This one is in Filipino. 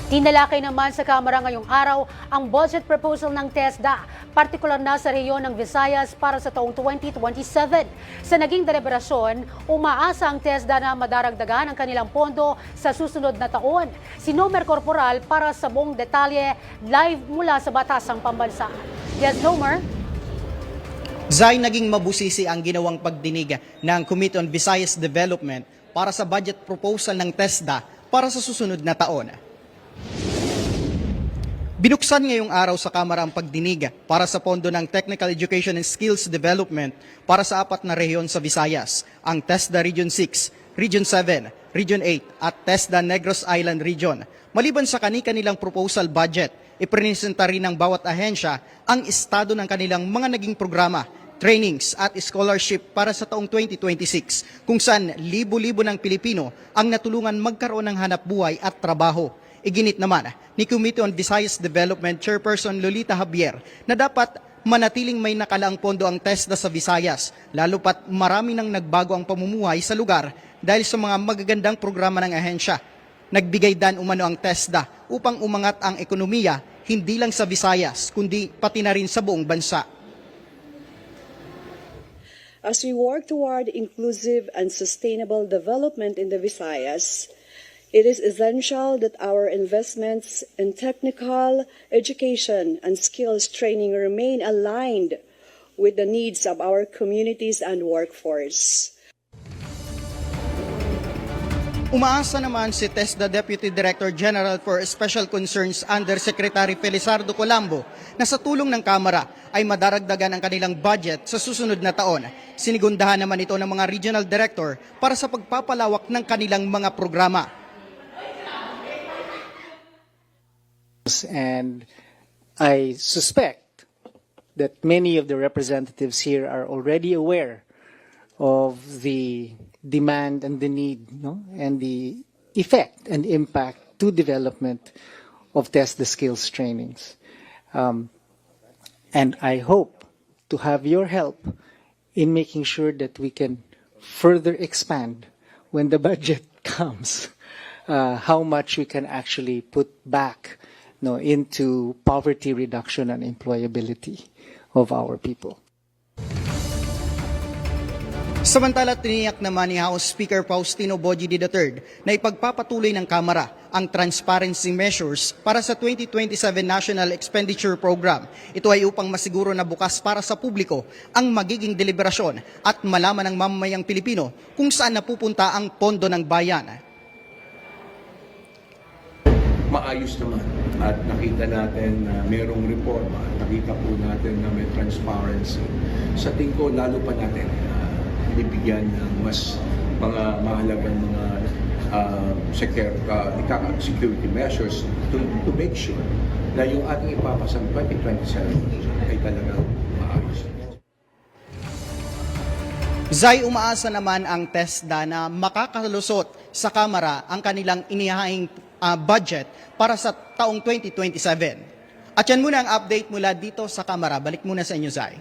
Tinalakay naman sa Kamara ngayong araw ang budget proposal ng TESDA, partikular na sa rehiyon ng Visayas para sa taong 2027. Sa naging deliberasyon, umaasa ang TESDA na madaragdagan ang kanilang pondo sa susunod na taon. Si Nomer Corporal para sa buong detalye, live mula sa Batasang Pambansa. Yes, Nomer? Zay, naging mabusisi ang ginawang pagdinig ng Committee on Visayas Development para sa budget proposal ng TESDA para sa susunod na taon. Binuksan ngayong araw sa Kamara ang pagdinig para sa pondo ng Technical Education and Skills Development para sa 4 na rehiyon sa Visayas, ang TESDA Region 6, Region 7, Region 8 at TESDA Negros Island Region. Maliban sa kani-kanilang proposal budget, ipresenta rin ng bawat ahensya ang estado ng kanilang mga naging programa, trainings at scholarship para sa taong 2026 kung saan libo-libo ng Pilipino ang natulungan magkaroon ng hanap buhay at trabaho. Iginit naman ni Committee on Visayas Development Chairperson Lolita Javier na dapat manatiling may nakalaang pondo ang TESDA sa Visayas, lalo pat marami nang nagbago ang pamumuhay sa lugar dahil sa mga magagandang programa ng ahensya. Nagbigay dan umano ang TESDA upang umangat ang ekonomiya hindi lang sa Visayas kundi pati na rin sa buong bansa. As we work toward inclusive and sustainable development in the Visayas, it is essential that our investments in technical education and skills training remain aligned with the needs of our communities and workforce. Umaasa naman si TESDA Deputy Director General for Special Concerns Undersecretary Felizardo Colambo na sa tulong ng Kamara ay madaragdagan ang kanilang budget sa susunod na taon. Sinigundahan naman ito ng mga Regional Director para sa pagpapalawak ng kanilang mga programa. And I suspect that many of the representatives here are already aware of the demand and the need, and the effect and impact to development of TESDA skills trainings. And I hope to have your help in making sure that we can further expand when the budget comes, how much we can actually put back into poverty reduction and employability of our people. Samantala, tiniyak naman ni House Speaker Faustino Boyidi III na ipagpapatuloy ng Kamara ang transparency measures para sa 2027 National Expenditure Program. Ito ay upang masiguro na bukas para sa publiko ang magiging deliberasyon at malaman ng mamamayang Pilipino kung saan napupunta ang pondo ng bayan. Maayos naman at nakita natin na mayroong reforma, nakita po natin na may transparency. Sa tingin ko, lalo pa natin ibigyan ng mas mga mahalagang mga security measures to make sure na yung ating ipapasang 2027 ay talagang maayos. Zay, umaasa naman ang TESDA na makakalusot sa Kamara ang kanilang inihahing budget para sa taong 2027. At yan muna ang update mula dito sa Kamara. Balik muna sa inyo, Zay.